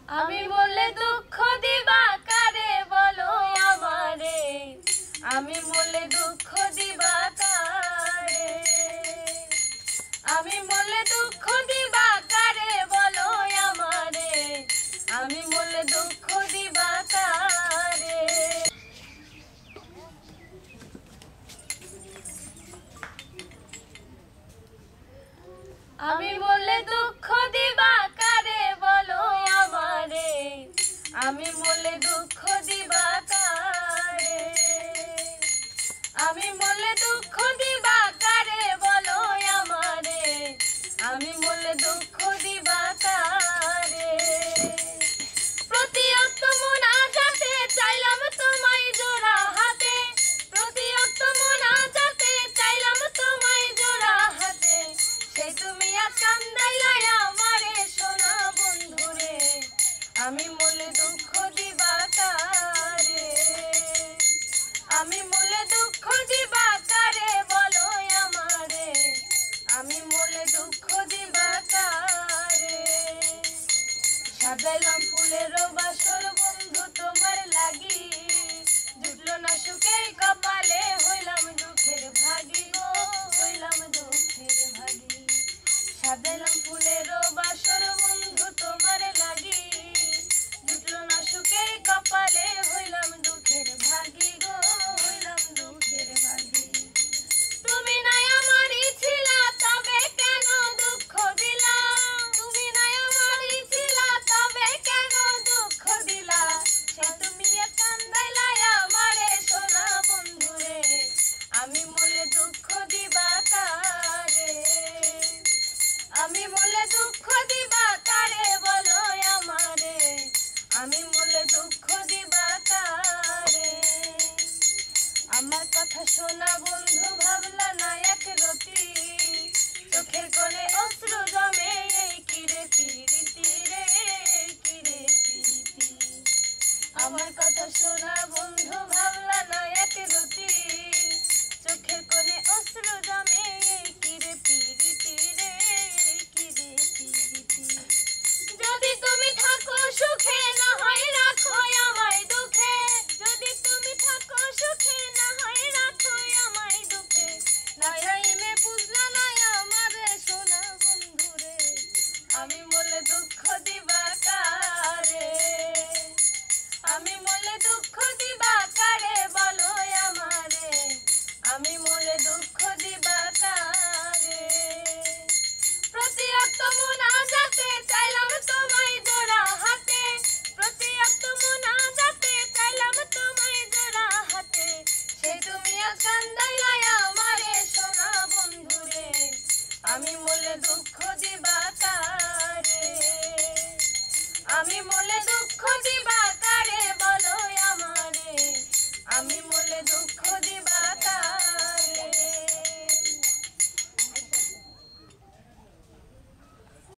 আমি বললে দুঃখ দিবা কারে বলো আমারে, আমি বললে দুঃখ দিবা কারে, আমি বললে দুঃখ দিবা কারে বলো আমারে, আমি বললে দুঃখ দিবা কারে। আমি বললে দুঃখ দিবা কারে বলো আমারে, আমি বললে দুঃখ দিবা কারে, আমি বললে দুঃখ দিবা কারে বলো আমারে, আমি বললে দুঃখ দিবা কারে। প্রতিয়ত মোনাজাতে চাইলাম তোমায় জোড়া হাতে, প্রতিয়ত মোনাজাতে চাইলাম তোমায় জোড়া হাতে, সেই তুমি আজ কান্দাইলা আমারে সোনা বন্ধুরে, আমি বললে দুঃখ দিবা কারে, আমি বললে দুঃখ দিবা কারে বলো আমারে, আমি বললে দুঃখ দিবা কারে। সাজাইলাম ফুলের বাসর বন্ধু তোমার লাগি, জুটলো না সুখে কপালে, হইলাম দুঃখের ভাগী গো, হইলাম দুঃখের ভাগী। সাজাইলাম ফুলের বাসর বন্ধু তোমার লাগি, জুটলো না সুখে কপালে, হইলাম দুঃখের ভাগী গো, হইলাম দুঃখের ভাগী। তুমি নাই আমারই ছিলা তবে কেন দুঃখ দিলা, তুমি নাই আমারই ছিলা তবে কেন দুঃখ দিলা, সে তুমি কান্দাইলা আমারে সোনা বন্ধুরে, আমি বললে দুঃখ দিবা কারে, আমি বললে দুঃখ দিবা কারে বলো আমারে, আমি বললে দুঃখ দিবা কারে। আমার কথা শোনা বন্ধু ভাবলা না এক রতি, চোখের কোণে অশ্রু জমে, এই কিরে পিরিতি রে, এই কিরে পিরিতি। আমার কথা শোনা বন্ধু ভাবলা না এক রতি, চোখের কোণে অশ্রু জমে, এই কিরে পিরিতি রে, এই কিরে পিরিতি। যদি তুমি থাকো সুখে না হয় রাখো আমায় দুঃখে, যদি তুমি থাকো সুখে না হয় রাখো আমায় দুঃখে, নাইমে বুঝলা না আমারে সোনা বন্ধুরে, আমি বললে দুঃখ দিবা কারে, আমি বললে দুঃখ দিবা কারে বলো আমারে, আমি বললে দুঃখ দিবা কারে। প্রতিয়ত মোনাজাতে চাইলাম তোমায় জোড়া হাতে, প্রতিয়ত মোনাজাতে চাইলাম তোমায় জোড়া হাতে, সেই তুমি আজ কান্দাইলা আমারে সোনা বন্ধুরে, আমি বললে দুঃখ দিবা কারে, আমি বললে দুঃখ দিবা কারে বলো আমারে, আমি বললে দুঃখ